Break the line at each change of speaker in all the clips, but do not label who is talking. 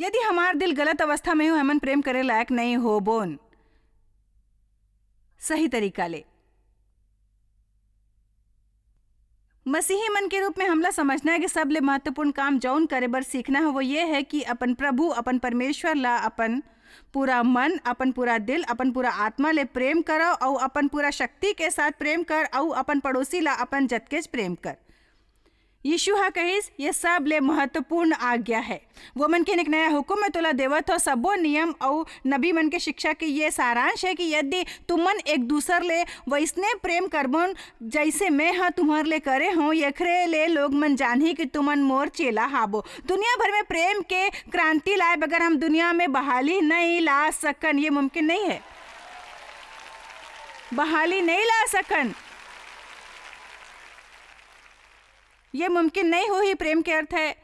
यदि हमार दिल गलत अवस्था में हो, हमन प्रेम करे लायक नहीं हो बोन सही तरीका ले। मसीही मन के रूप में हमला समझना है कि सबले महत्वपूर्ण काम जौन करे बर सीखना है वो ये है कि अपन प्रभु, अपन परमेश्वर ला अपन पूरा मन, अपन पूरा दिल, अपन पूरा आत्मा ले प्रेम करो और अपन पूरा शक्ति के साथ प्रेम कर और अपन पड़ोसी ला अपन जतकेज प्रेम कर। यीशु हा कहिस ये सब ले महत्वपूर्ण आज्ञा है। वो मन के एक नया हुक्म में तोला देवत हो। सबो नियम और नबी मन के शिक्षा के ये सारांश है कि यदि तुमन एक दूसर ले वैसने प्रेम करबोन जैसे मैं हाँ तुम्हार ले करे हूँ, एकरे ले लोग मन जानही कि तुमन मोर चेला हाबो। दुनिया भर में प्रेम के क्रांति लाए बगैर हम दुनिया में बहाली नहीं ला सकन। ये मुमकिन नहीं है, बहाली नहीं ला सकन, ये मुमकिन नहीं हो ही। प्रेम के अर्थ है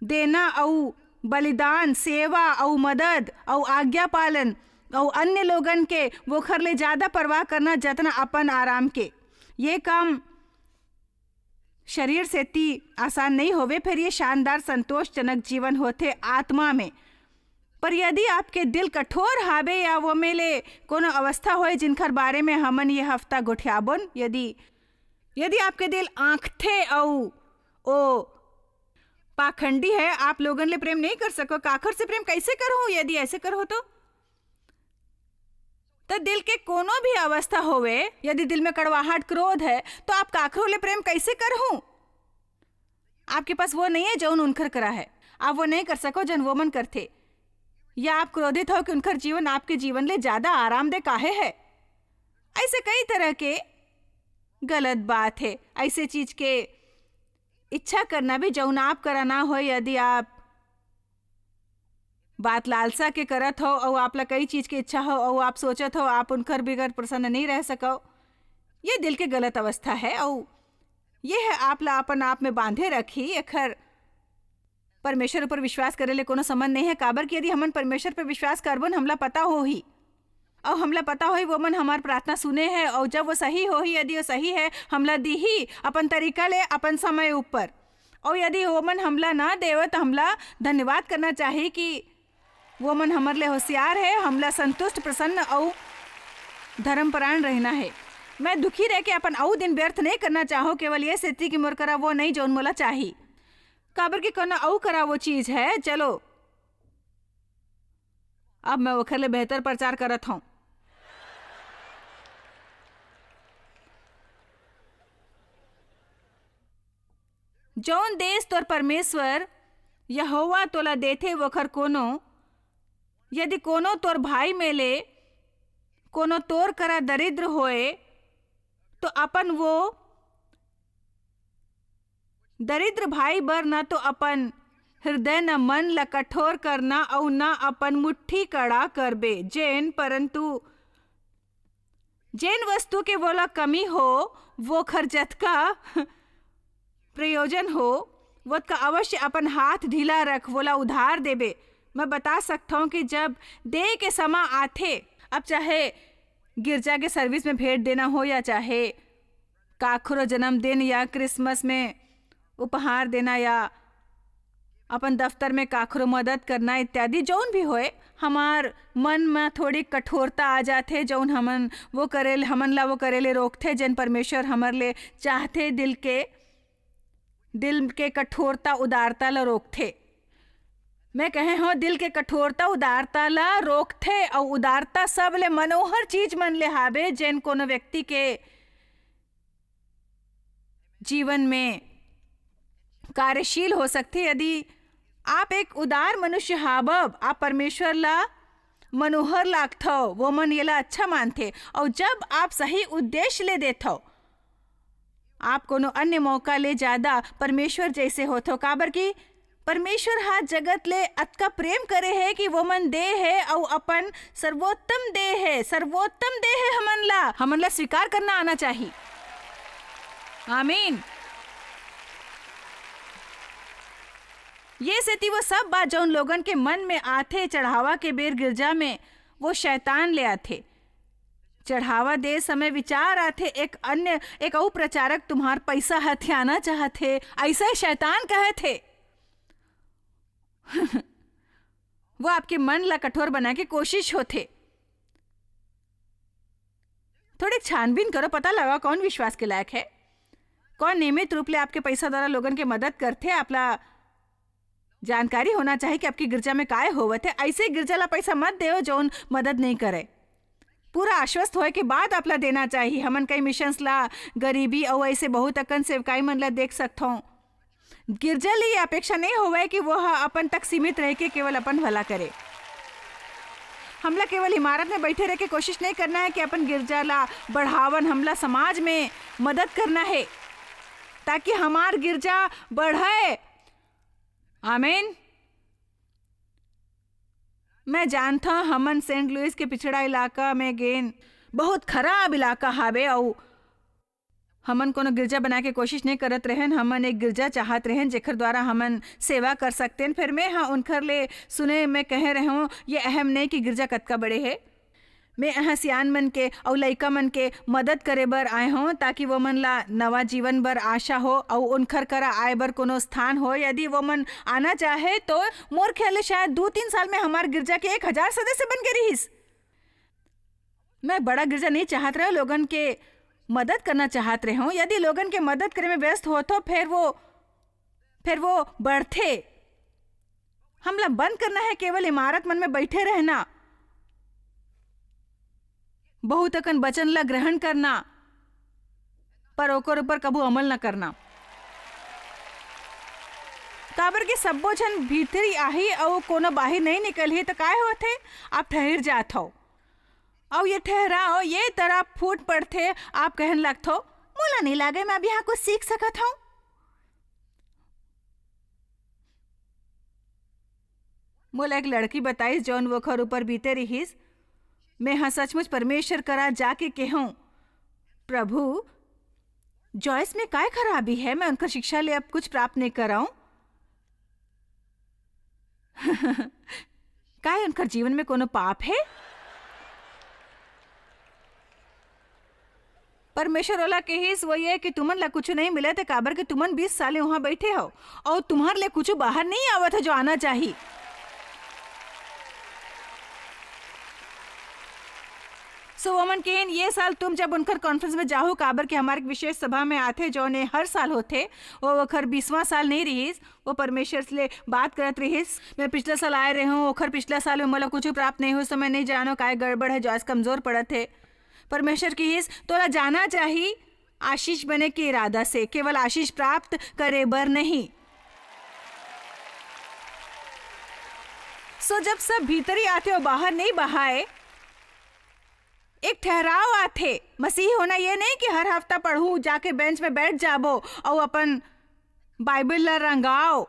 देना और बलिदान, सेवा और मदद और आज्ञा पालन और अन्य लोगन के वो खर ले ज्यादा परवाह करना जतना अपन आराम के। ये काम शरीर से ती आसान नहीं होवे, फिर ये शानदार संतोषजनक जीवन होते आत्मा में। पर यदि आपके दिल कठोर हावे या वो मेले कोनो अवस्था होए जिनकर बारे में हमन ये हफ्ता गोठियाबोन, यदि आपके दिल आंखते और ओ पाखंडी है, आप लोगन ले प्रेम नहीं कर सको, काखर से प्रेम कैसे करो? यदि ऐसे करो तो दिल के कोनो भी अवस्था होवे, यदि दिल में कड़वाहट, क्रोध है, तो आप काखरों ले प्रेम कैसे करो? आपके पास वो नहीं है जौन उनकर करा है, आप वो नहीं कर सको जन वो मन करते। या आप क्रोधित हो कि उनकर जीवन आपके जीवन ले ज्यादा आरामदेह काहे है? ऐसे कई तरह के गलत बात है। ऐसे चीज के इच्छा करना भी जौन आप करा ना हो। यदि आप बात लालसा के करत हो और आप ला कई चीज की इच्छा हो और आप सोचत हो आप उनकर बिगड़ प्रसन्न नहीं रह सको, ये दिल के गलत अवस्था है और ये है आप ला अपन आप में बांधे रखी। एखर परमेश्वर ऊपर विश्वास करे ले कोनो संबंध नहीं है। काबर कि यदि हमन परमेश्वर पर विश्वास करबन हमला पता हो ही और हमला पता हो वो मन हमार प्रार्थना सुने है और जब वो सही हो ही, यदि वो सही है हमला दी ही अपन तरीका ले अपन समय ऊपर। और यदि वो मन हमला ना देवे तो हमला धन्यवाद करना चाहिए कि वो मन हमार ले होशियार है। हमला संतुष्ट, प्रसन्न और धर्मपरायण रहना है। मैं दुखी रह के अपन औ दिन व्यर्थ नहीं करना चाहो केवल ये स्थिति की मोर करा वो नहीं जौन मोला चाहिए। काबर की करना औ करा वो चीज है। चलो अब मैं ओखर ले बेहतर प्रचार करत हूँ। जौन देश तोर परमेश्वर यहोवा तोला देथे वोखर कोनो, यदि कोनो तोर भाई में ले कोनो तोर करा दरिद्र होए तो अपन वो दरिद्र भाई बर न तो अपन हृदय न मन ला कठोर करना और न अपन मुट्ठी कड़ा करबे, परंतु जेन वस्तु के बोला कमी हो वो खर्चत का प्रयोजन हो वो का अवश्य अपन हाथ ढीला रख, बोला उधार देबे। मैं बता सकता हूँ कि जब दे के समा आथे, अब चाहे गिरजा के सर्विस में भेंट देना हो या चाहे काखरो जन्मदिन या क्रिसमस में उपहार देना या अपन दफ्तर में काखरो मदद करना इत्यादि जौन भी होए, हमार मन में थोड़ी कठोरता आ जाते जौन हमन ला वो करेले रोकते। जन परमेश्वर हमर ले चाहते दिल के कठोरता उदारता ला रोकते। मैं कहे हो दिल के कठोरता उदारता ला रोकते और उदारता सब ले मनोहर चीज मन ले हावे जैन कोनो व्यक्ति के जीवन में कार्यशील हो सकती। यदि आप एक उदार मनुष्य हाबब, आप परमेश्वर ला मनोहर लागथो, वो मन ये ला अच्छा मानते और जब आप सही उद्देश्य ले देथो आप कोनो अन्य मौका ले ज्यादा परमेश्वर जैसे होथो। काबर की परमेश्वर हा जगत ले अतका प्रेम करे है कि वो मन दे है और अपन सर्वोत्तम दे है, सर्वोत्तम दे है हमन ला स्वीकार करना आना चाहिए। आमीन। ये सेती वो सब बात जौन लोगन के मन में आथे चढ़ावा के बेर गिरजा में वो शैतान ले आथे। चढ़ावा दे समय विचार आथे एक और प्रचारक तुम्हार पैसा हथियाना चाहते, ऐसा शैतान कहे थे। वो आपके मन ला कठोर बना के कोशिश होते। थोड़ी छानबीन करो, पता लगा कौन विश्वास के लायक है, कौन नियमित रूप ले आपके पैसा द्वारा लोगन के मदद करते। आपला जानकारी होना चाहिए कि आपकी गिरजा में काय होवत है। ऐसे गिरजा ला पैसा मत दो जो मदद नहीं करे। पूरा आश्वस्त होए के बाद आपला देना चाहिए। हमन कई मिशंस ला गरीबी और ऐसे बहुत अकन सेवकाई मन ला देख सकता हूँ। गिरजा ली अपेक्षा नहीं होवे कि वो अपन तक सीमित रह के केवल अपन भला करे। हमला केवल इमारत में बैठे रह के कोशिश नहीं करना है कि अपन गिरजा ला बढ़ावन। हमला समाज में मदद करना है ताकि हमार गिरजा बढ़े। आमीन। मैं जानता हमन सेंट लुइस के पिछड़ा इलाका में गेन बहुत खराब इलाका हावे और हमन कोनो गिरजा बना के कोशिश नहीं करत रहन। हमन एक गिरजा चाहत रहन जेकर द्वारा हमन सेवा कर सकते हैं। फिर मैं उनकर ले सुने मैं कह रहे हूँ ये अहम नहीं कि गिरजा कतका बड़े है। मैं यहाँ सियान मन के और लइका मन के मदद करे बर आए हूँ ताकि वो मन ला नवा जीवन बर आशा हो और उनकर करा आए बर कोनो स्थान हो। यदि वो मन आना चाहे तो मोर ख्याल शायद 2-3 साल में हमार गिरजा के 1000 सदस्य बन के रहीस। मैं बड़ा गिरजा नहीं चाहत रहे, लोगन के मदद करना चाहत रहे हूँ। यदि लोगन के मदद करे में व्यस्त हो तो फिर वो बढ़ते। हमला बंद करना है केवल इमारत मन में बैठे रहना, बहुत अकन वचन ला ग्रहण करना पर ओकर ऊपर कबू अमल न करना। काबर के सब्बो जन भीतरी आही और कोनो बाहर नहीं निकली तो काय होते, आप ठहर जात हो और ये ठहराओ ये तरह फूट पड़ते। आप कहन लगत हो मोला नहीं लागे मैं अब यहाँ कुछ सीख सकत हूँ। मोला एक लड़की बताई जौन वो खर ऊपर बीते रहीस। मैं हाँ सचमुच परमेश्वर करा जाके कहूँ प्रभु जॉयस में काय खराबी है, मैं उनका शिक्षा ले अब कुछ प्राप्त नहीं कराऊं। काय उनका जीवन में कोनो पाप है? परमेश्वर वाला कहिस वो ये कि तुमन ला कुछ नहीं मिले थे काबर के तुमन 20 साल वहां बैठे हो और तुम्हारे लिए कुछ बाहर नहीं आवत है जो आना चाहिए। सो वमन केन ये साल तुम जब उनकर कॉन्फ्रेंस में जाओ काबर के हमारे विशेष सभा में आते जो ने हर साल होते वो खर 20वां साल नहीं रहीस। वो परमेश्वर से बात करत रहीस। मैं पिछले साल आए रहे हूँ ओखर पिछला साल में मतलब कुछ प्राप्त नहीं हो तो मैं नहीं जानो काय गड़बड़ है, जॉयस कमजोर पड़त है। परमेश्वर की हिस तोला जाना चाहिए आशीष बने के इरादा से, केवल आशीष प्राप्त करे बर नहीं। सो जब सब भीतर ही आते और बाहर नहीं बहाए, एक ठहराव आते। मसीह होना ये नहीं कि हर हफ्ता पढ़ू जाके बेंच में बैठ जाबो और अपन बाइबल ला रंगाओ।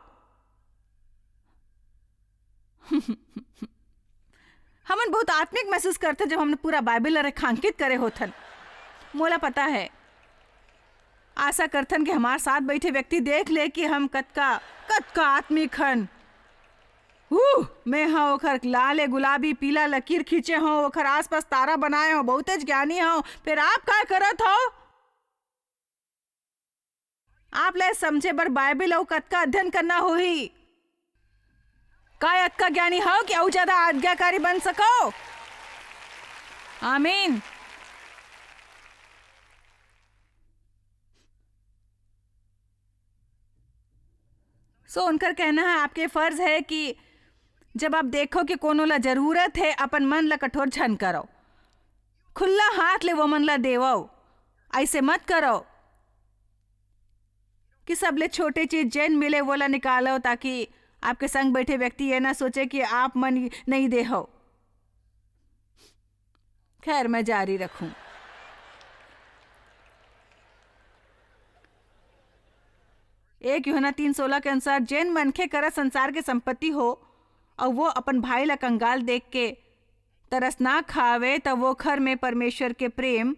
हमन बहुत आत्मिक महसूस करते जब हमने पूरा बाइबल ला रेखांकित करे होथन। मोला पता है, आशा करथन कि हमारे साथ बैठे व्यक्ति देख ले कि हम कतका आत्मिक हन। मैं हाँ ओखर लाल गुलाबी पीला लकीर खींचे हो, ओखर आसपास तारा बनाए हो, बहुत ज्ञानी हो। फिर आप क्या करत हो? आप ले समझे बर बाइबल और कतका अध्ययन करना होही। काय अतका ज्ञानी हो कि और ज्यादा आज्ञाकारी बन सको। आमीन। सो उनकर कहना है आपके फर्ज है कि जब आप देखो कि कोनो ला जरूरत है अपन मन ला कठोर झन करो, खुला हाथ ले वो मन ला देवो। ऐसे मत करो कि सबले छोटे चीज जैन मिले वो ला निकालो ताकि आपके संग बैठे व्यक्ति ये ना सोचे कि आप मन नहीं दे हो। खैर मैं जारी रखूं। एक यूहन्ना 3:16 के अनुसार जैन मनखे करा संसार के संपत्ति हो और वो अपन भाई ला कंगाल देख के तरस ना खावे तब वो घर में परमेश्वर के प्रेम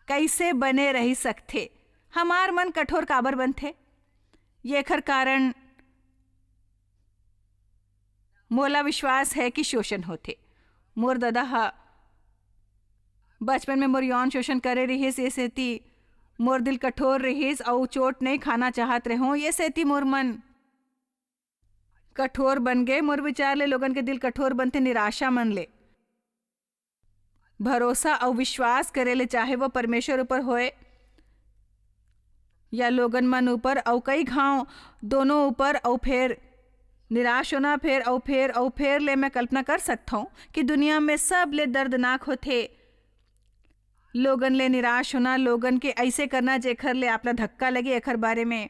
कैसे बने रही सकते। हमार मन कठोर काबर बनथे ये खर कारण मोला विश्वास है कि शोषण होते। मोर दादा बचपन में मोर यौन शोषण करे रही से सेती मोर दिल कठोर रहीस और चोट नहीं खाना चाहत रहो। ये सेती मोर मन कठोर बन गए। मोर विचार ले लोगन के दिल कठोर बनते, निराशा मन ले। भरोसा और विश्वास करे ले, चाहे वो परमेश्वर ऊपर होए या लोगन मन ऊपर, और कई घाव दोनों ऊपर, और फिर निराश होना, फिर ले मैं कल्पना कर सकता हूँ कि दुनिया में सब ले दर्दनाक होते। लोगन ले निराश होना, लोगन के ऐसे करना जेखर ले आपला धक्का लगे, एखर बारे में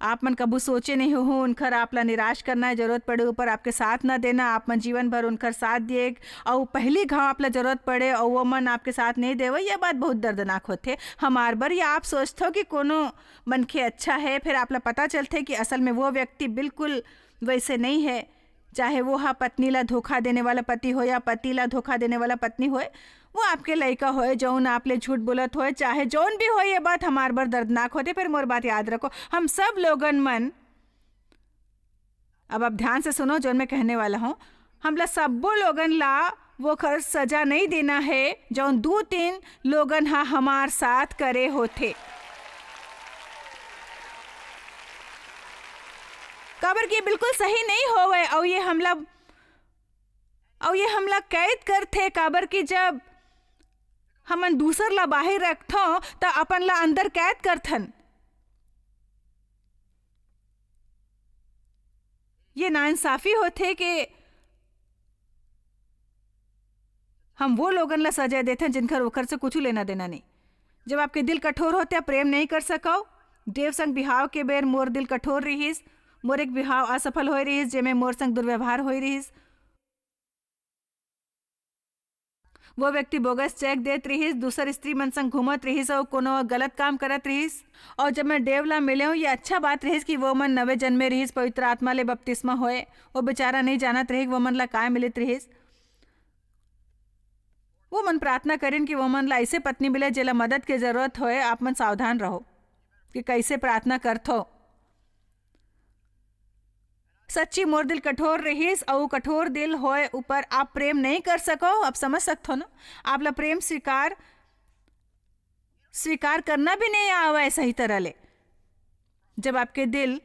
आप मन कबू सोचे नहीं हो। उनकर आपला निराश करना है, जरूरत पड़े ऊपर आपके साथ ना देना, आप मन जीवन भर उनकर साथ दिए, और पहली घाव आपला जरूरत पड़े और वो मन आपके साथ नहीं देवे, यह बात बहुत दर्दनाक होते हमार बर। या आप सोचते हो कि कोनो मनखे अच्छा है, फिर आपला पता चलते कि असल में वो व्यक्ति बिल्कुल वैसे नहीं है। चाहे वो पत्नी ला धोखा देने वाला पति हो या पति ला धोखा देने वाला पत्नी होए, वो आपके लड़का होए जौन आप ले झूठ बोलत होए, चाहे जौन भी हो, ये बात हमार बर दर्दनाक होते। फिर मोर बात याद रखो, हम सब लोगन मन, अब आप ध्यान से सुनो जौन मैं कहने वाला हूँ, हमला सबो लोगन ला वो खर सजा नहीं देना है जौन 2-3 लोगन हमार साथ करे होते। काबर की बिल्कुल सही नहीं होवे, और ये हमला कैद करते। काबर की जब हमन दूसर ला बाहर रखथो तो अपन ला अंदर कैद करथन। ये नाइंसाफी होते कि हम वो लोगन ला सजा देते जिनकर ओकर से कुछ लेना देना नहीं। जब आपके दिल कठोर होते, आप प्रेम नहीं कर सको। देव संग बिहाव के बेर मोर दिल कठोर रहीस, मोर एक बिहाव असफल हो रहीस जेमे मोर संग दुर्व्यवहार हो रहीस। वो व्यक्ति बोगस चेक देत रहीस, दूसर स्त्री मन संग घूमत रहीस और कोनो गलत काम करत रहीस। और जब मैं देवला मिले हूँ, ये अच्छा बात रहीस कि वो मन नवे जन्मे रहीस, पवित्र आत्मा ले बपतिस्मा होए। वो बेचारा नहीं जानत रही वो मन ला काय मिलित रहीस। वो मन प्रार्थना करें कि वो मन ला ऐसे पत्नी मिले जेला मदद के जरूरत होए। आप मन सावधान रहो कि कैसे प्रार्थना करथो। सच्ची मोर दिल कठोर रहीस, और कठोर दिल होए ऊपर आप प्रेम नहीं कर सको। आप समझ सकते हो ना, आपला प्रेम स्वीकार करना भी नहीं आवे सही तरह ले। जब आपके दिल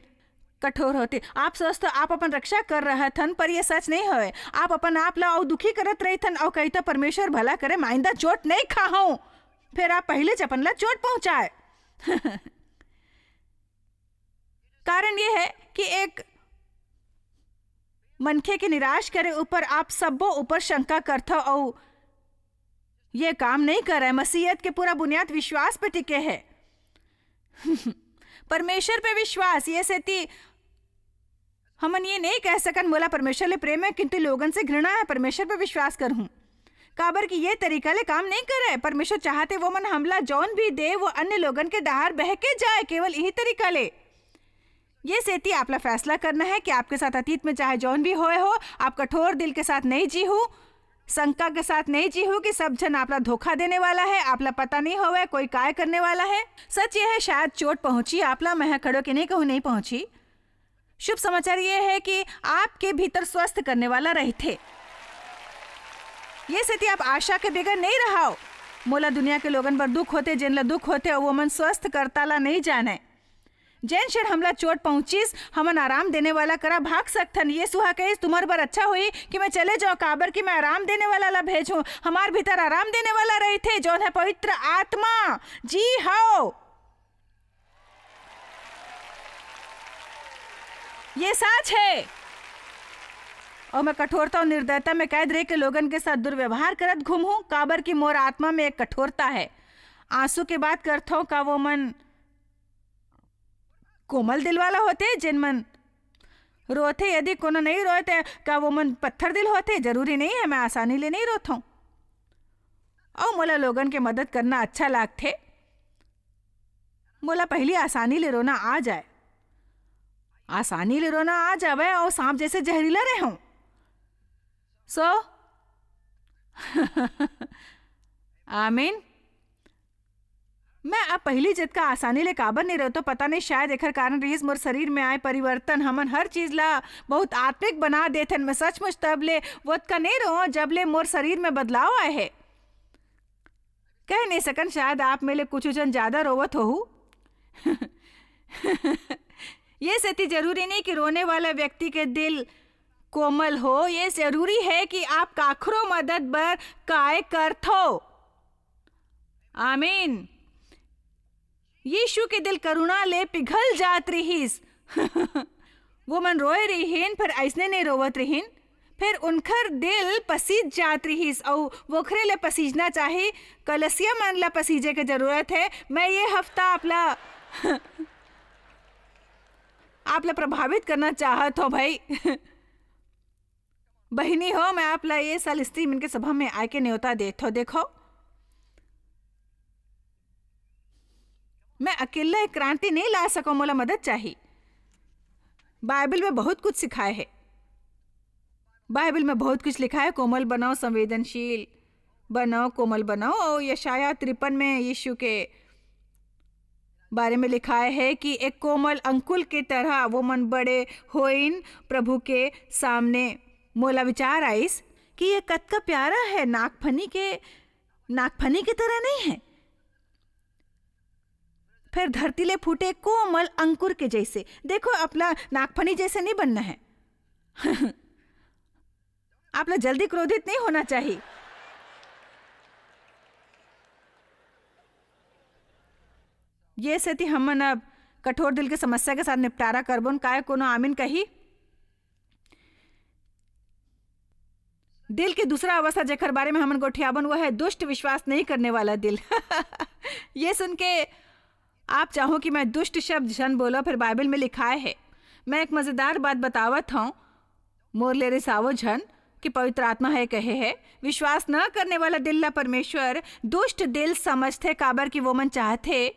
कठोर होते, आप सोचते आप अपन रक्षा कर रहा थन, पर यह सच नहीं होए। आप अपन आप ला और दुखी करत रही थन, और कहता परमेश्वर भला करे माइंदा चोट नहीं खाऊं, फिर आप पहले चपन ला चोट पहुंचाए। कारण यह है कि एक मनखे के निराश करे ऊपर आप सबो ऊपर शंका करता, और ये काम नहीं कर रहा। मसीहत के पूरा बुनियाद विश्वास पे टिके है। परमेश्वर पे विश्वास। ये सेती हमन ये नहीं कह सकन मोला परमेश्वर ले प्रेम है किंतु लोगन से घृणा है, परमेश्वर पे विश्वास कर हूं। काबर की ये तरीका ले काम नहीं करे। परमेश्वर चाहते वो मन हमला जौन भी दे वो अन्य लोगन के डहार बह के जाए, केवल यही तरीका ले। ये सेती आपला फैसला करना है कि आपके साथ अतीत में चाहे जौन भी होए हो, आप कठोर दिल के साथ नहीं जी हो, शंका के साथ नहीं जी हो कि सब जन आपला धोखा देने वाला है, आपला पता नहीं होवे कोई काय करने वाला है। सच ये है शायद चोट पहुंची आपला, मैं खड़ो के नहीं कहूँ नहीं पहुंची। शुभ समाचार ये है कि आपके भीतर स्वस्थ करने वाला रही थे। ये सेती आप आशा के बगैर नहीं रहो। मोला दुनिया के लोगन पर दुख होते, जिनला दुख होते वो मन स्वस्थ करता ला नहीं जाने। जैन शेर हमला चोट पहुंचीस, हमन आराम देने वाला करा भाग सकथन। ये सुहा कही तुम्हार बर अच्छा हुई कि मैं चले जाऊं, काबर कि मैं आराम देने वाला ला भेजूं। हमार भीतर आराम देने वाला रही थे जौन है पवित्र आत्मा। जी हाँ, ये सच है। और मैं कठोरता और निर्दयता में कैद रह के लोगन के साथ दुर्व्यवहार करत घूमूं, काबर की मोर आत्मा में एक कठोरता है। आंसू के बात करता हूं का वो मन कोमल दिल वाला होते, जिन मन रोते। यदि कोनो नहीं रोते का वो मन पत्थर दिल होते। जरूरी नहीं है मैं आसानी ले नहीं रोता हूं। और मोला लोगन के मदद करना अच्छा लागते। मोला पहली आसानी ले रोना आ जाए, आसानी ले रोना आ जावे और सांप जैसे जहरीला रहे हूं। आमीन। मैं अब पहली जित का आसानी ले काबर नहीं रहता, पता नहीं शायद एकर कारण रहीस मोर शरीर में आए परिवर्तन। हमन हर चीज ला बहुत आत्मिक बना देते। मैं सचमुच तब ले वोत का नहीं रहो जब ले मोर शरीर में बदलाव आए है। कह नहीं सकन शायद आप मेले कुछ जन ज्यादा रोवत हो। ये सती जरूरी नहीं कि रोने वाला व्यक्ति के दिल कोमल हो, ये जरूरी है कि आप काखरो मदद बर काय करथो। आमीन। यीशु के दिल करुणा ले पिघल जात रहीस। वो मन रोए रहीन, फिर ऐसने नहीं रोवत रहीन, फिर उनकर दिल पसीज जात रहीस और वोखरे ले पसीजना चाहे। कलसिया मन ला पसीजे के जरूरत है। मैं ये हफ्ता आपला प्रभावित करना चाहत हो भाई। बहनी हो, मैं आपला ये साल स्त्री मन के सभा में आके न्योता देत हो। देखो, मैं अकेला एक क्रांति नहीं ला सको, मोला मदद चाहिए। बाइबल में बहुत कुछ सिखाए है। बाइबल में बहुत कुछ लिखा है, कोमल बनाओ, संवेदनशील बनाओ, कोमल बनाओ। और यशाया 53 में यीशु के बारे में लिखा है कि एक कोमल अंकुल की तरह वो मन बड़े होइन प्रभु के सामने। मोला विचार आइस कि ये कद का प्यारा है, नागफनी की तरह नहीं है, फिर धरती ले फूटे कोमल अंकुर के जैसे। देखो, अपना नागफनी जैसे नहीं बनना है। आपला जल्दी क्रोधित नहीं होना चाहिए। ये सती हमन अब कठोर दिल के समस्या के साथ निपटारा करबोन। काय कोनो आमीन कही। दिल की दूसरा अवस्था जेकर बारे में हमन गोठियाबन वो है दुष्ट, विश्वास नहीं करने वाला दिल। ये सुन के आप चाहो कि मैं दुष्ट शब्द जन बोलो, फिर बाइबल में लिखाए है। मैं एक मजेदार बात बतावत हूँ, मोर ले रिसावो झन कि पवित्र आत्मा है कहे है, विश्वास न करने वाला दिल ला परमेश्वर दुष्ट दिल समझते, काबर की वो मन चाहते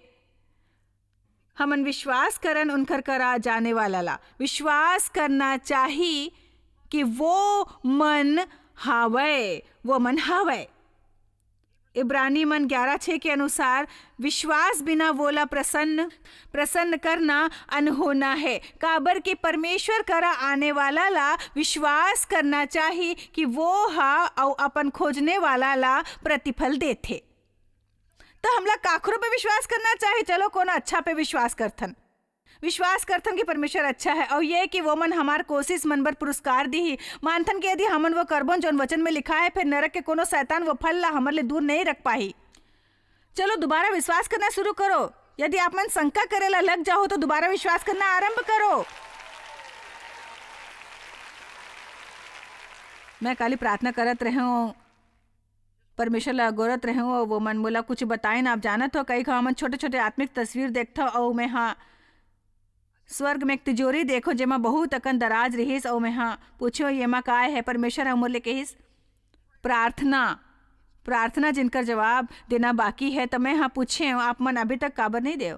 हमन विश्वास करन उनकर करा जाने वाला ला। विश्वास करना चाहिए कि वो मन हावय। इब्रानी मन 11:6 के अनुसार विश्वास बिना वोला प्रसन्न करना अनहोना है। काबर के परमेश्वर करा आने वाला ला विश्वास करना चाहिए कि वो और अपन खोजने वाला ला प्रतिफल देथे। तो हमला काखरों पे विश्वास करना चाहिए। चलो कोना अच्छा पे विश्वास करथन कि परमेश्वर अच्छा है, और ये कि वो मन हमार कोशिश मन बर पुरस्कार दी ही। मानथन के यदि हमन वो करबोन जौन वचन में लिखा है, फिर नरक के कोनो शैतान वो फल ला हमर ले दूर नहीं रख पाही। चलो दोबारा विश्वास करना शुरू करो। यदि आप मन शंका करेला लग जाओ तो दोबारा विश्वास करना आरंभ करो। मैं काली प्रार्थना करत रहे हूँ, परमेश्वर ला गोरत रहे हूँ, वो मन मोला कुछ बताए ना। आप जानत हो, कई हमन छोटे छोटे आत्मिक तस्वीर देखता और मैं स्वर्ग में एक तिजोरी देखो जेमा बहुत अकन दराज रहीस, और मैं पूछो येमा काय है। परमेश्वर हमर ले कहिस प्रार्थना जिनकर जवाब देना बाकी है। तो मैं पूछे आप मन अभी तक काबर नहीं दे।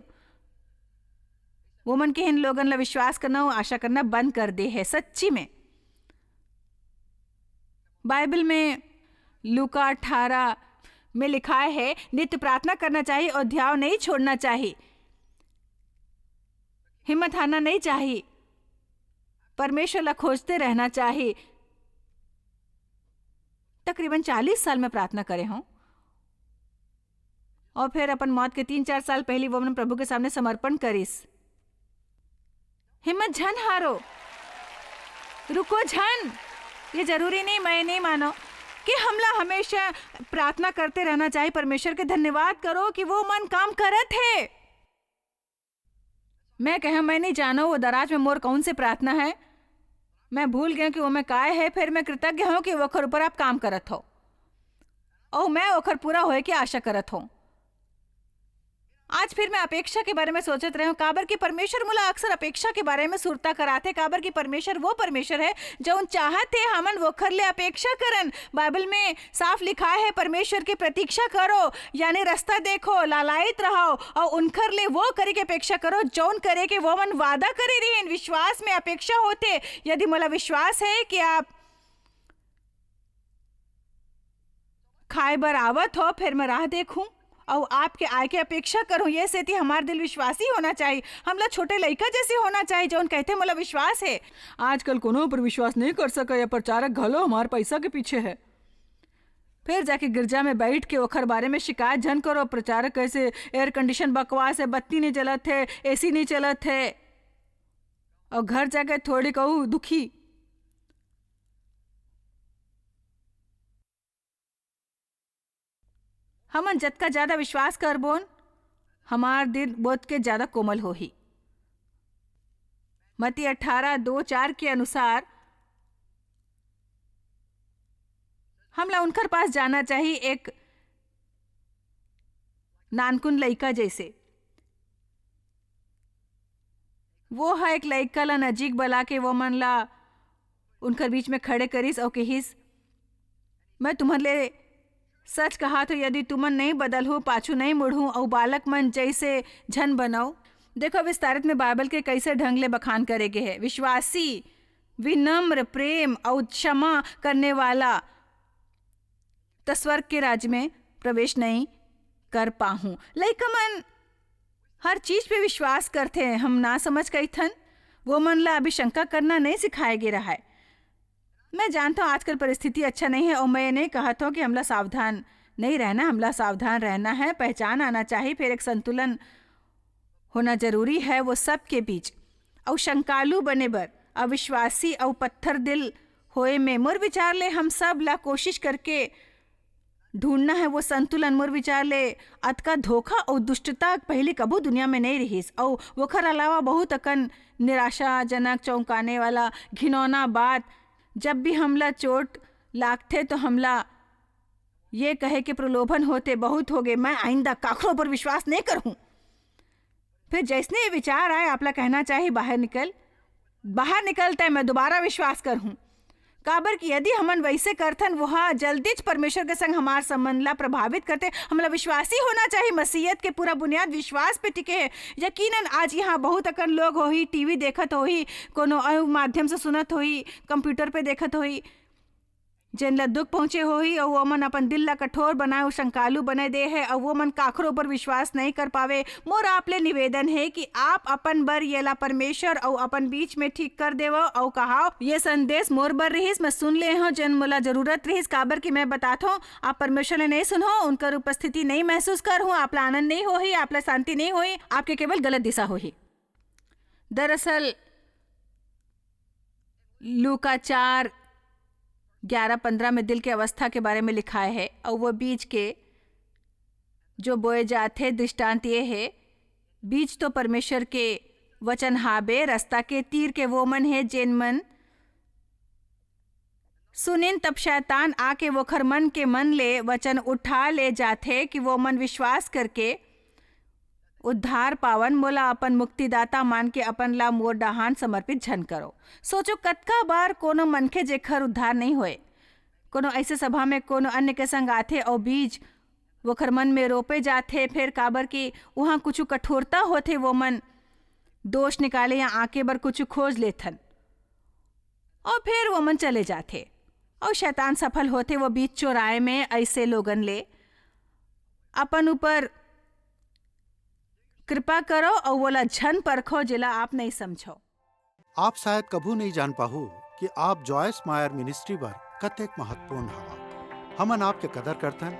वो मन के इन लोगन ला विश्वास करना और आशा करना बंद कर दे है। सच्ची में बाइबल में लूका 18 में लिखा है, नित्य प्रार्थना करना चाहिए और ध्याव नहीं छोड़ना चाहिए, हिम्मत हारना नहीं चाहिए, परमेश्वर ला खोजते रहना चाहिए। तकरीबन 40 साल में प्रार्थना करे हूं, और फिर अपन मौत के 3-4 साल पहले वो प्रभु के सामने समर्पण करीस। हिम्मत झन हारो, रुको झन। ये जरूरी नहीं, मैं नहीं मानो कि हमला हमेशा प्रार्थना करते रहना चाहिए। परमेश्वर के धन्यवाद करो कि वो मन काम करत है। मैं नहीं जानो वो दराज में मोर कौन से प्रार्थना है, मैं भूल गया कि वो मैं काय है। फिर मैं कृतज्ञ हूं कि ओखर ऊपर आप काम करत हो और मैं ओखर पूरा होए की आशा करत हूं। आज फिर मैं अपेक्षा के बारे में सोचत रहे हूं, काबर की परमेश्वर मुला अक्सर अपेक्षा के बारे में सुरता कराते। काबर की परमेश्वर वो परमेश्वर है जो उन चाहते हमन वो खर ले अपेक्षा करन। बाइबल में साफ लिखा है, परमेश्वर की प्रतीक्षा करो, यानी रास्ता देखो, लालायित रहो और उनखर ले वो करे के अपेक्षा करो जौन करे के वो मन वादा करे रही। विश्वास में अपेक्षा होते। यदि मोला विश्वास है कि आप खाए बर आवत हो, फिर मैं राह देखूं और आपके आय की अपेक्षा करूं। ये सेती हमार दिल विश्वासी होना चाहिए। हमला छोटे लड़का जैसे होना चाहिए जो कहते मोला विश्वास है। आजकल कोनो पर विश्वास नहीं कर सका, या प्रचारक घलो हमार पैसा के पीछे है। फिर जाके गिरजा में बैठ के ओखर बारे में शिकायत झन करो, प्रचारक कैसे एयर कंडीशन बकवास है, बत्ती नहीं चलत है, एसी नहीं चलत है। और घर जाके थोड़ी कहूँ दुखी। हमन जतका ज्यादा विश्वास करबोन हमार दिल बोध के ज्यादा कोमल हो ही। मती 18:2-4 के अनुसार हमला उनकर पास जाना चाहिए, एक नानकुन लइका जैसे। वो है एक लइका ला नजीक बुला के वो मन ला उनकर बीच में खड़े करिस और कहिस, मैं तुम्हारे ले सच कहा तो यदि तुमन नहीं बदल हो, पाछू नहीं मुड़ू और बालक मन जैसे झन बनाओ। देखो विस्तारित में बाइबल के कैसे ढंग ले बखान करेगे है। विश्वासी, विनम्र, प्रेम और क्षमा करने वाला तो स्वर्ग के राज्य में प्रवेश नहीं कर पाहूं। लइका मन हर चीज पे विश्वास करते हैं। हम ना समझ गई थन वो मन ला अभी शंका करना नहीं सिखाया गया रहा है। मैं जानता हूँ आजकल परिस्थिति अच्छा नहीं है और मैं नहीं कहा था कि हमला सावधान नहीं रहना, हमला सावधान रहना है, पहचान आना चाहिए, फिर एक संतुलन होना जरूरी है वो सब के बीच। और शंकालु बने बर, अविश्वासी और पत्थर दिल होए में मोर विचार ले हम सब ला कोशिश करके ढूंढना है वो संतुलन। मोर विचार ले अतका धोखा और दुष्टता पहले कबू दुनिया में नहीं रहीस। और वोखर अलावा बहुत अकन निराशाजनक, चौंकाने वाला, घिनौना बात जब भी हमला चोट लागते तो हमला ये कहे के प्रलोभन होते, बहुत हो गए, मैं आइंदा काखरों पर विश्वास नहीं करूं। फिर जैसने ये विचार आए आपला कहना चाहिए बाहर निकलता है, मैं दोबारा विश्वास करूं। काबर कि यदि हमन वैसे करथन वहाँ जल्दी परमेश्वर के संग हमार संबंध ला प्रभावित करते। हमला विश्वासी होना चाहिए। मसीहत के पूरा बुनियाद विश्वास पे टिके है। यकीनन आज यहाँ बहुत अकन लोग हो ही, टीवी देखत हो ही, कोनो माध्यम से सुनत हो ही, कंप्यूटर पे देखत हो ही, जिन ला दुख पहुंचे हो ही और वो मन अपन दिल ला कठोर बनाए, शंकालु बने दे है और वो मन काखरों पर विश्वास नहीं कर पावे। मोर आपले निवेदन है कि आप अपन बर ये ला परमेश्वर और अपन बीच में ठीक कर देव और कहा ये संदेश मोर बर रहीस, मैं सुन ले हूँ जन मोला जरूरत रहीस। काबर कि मैं बताता हूँ आप परमेश्वर ने नहीं सुनो, उनकर उपस्थिति नहीं महसूस कर हूँ, आपला आनंद नहीं हो ही, आपला शांति नहीं हो ही, आपके केवल गलत दिशा हो ही। दरअसल लूका 4:11-15 में दिल के अवस्था के बारे में लिखा है और वो बीज के जो बोए जाते दृष्टांत ये है, बीज तो परमेश्वर के वचन हाबे, रास्ता के तीर के वो मन है जेन मन सुनिन तब शैतान आके वो खर मन के मन ले वचन उठा ले जाते कि वो मन विश्वास करके उद्धार पावन। मोला अपन मुक्तिदाता मान के अपन ला मोर डहान समर्पित झन करो। सोचो कतका बार कोनो मनखे जेखर उद्धार नहीं होए, कोनो ऐसे सभा में कोनो अन्य के संग आथे और बीज वो खर मन में रोपे जाथे। फिर काबर की वहाँ कुछ कठोरता होथे, वो मन दोष निकाले या आके बर कुछ खोज लेथन और फिर वो मन चले जाथे और शैतान सफल होते वो बीज चौराहे में। ऐसे लोगन ले अपन ऊपर कृपा करो और बोला झन परखो जिला आप नहीं समझो।
आप शायद कभू नहीं जान पाहु कि आप जॉयस मायर मिनिस्ट्री बर कतेक महत्वपूर्ण हवा। हमन आपके कदर करथन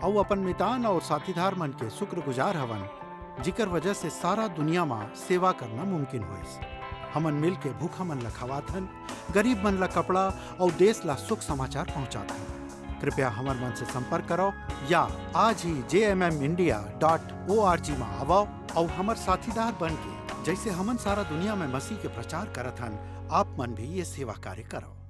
और अपन मितान और साथीदार मन के शुक्रगुजार हवन, जिकर वजह से सारा दुनिया में सेवा करना मुमकिन होइस। हमन मिल के भूखा मन ला खवाथन, गरीब मन ला कपड़ा और देश ला सुख समाचार पहुंचाथन। कृपया हमारे मन से संपर्क करो या आज ही jmmindia.org में आवो और हमार साथीदार बन के जैसे हमन सारा दुनिया में मसीह के प्रचार करत हन, आप मन भी ये सेवा कार्य करो।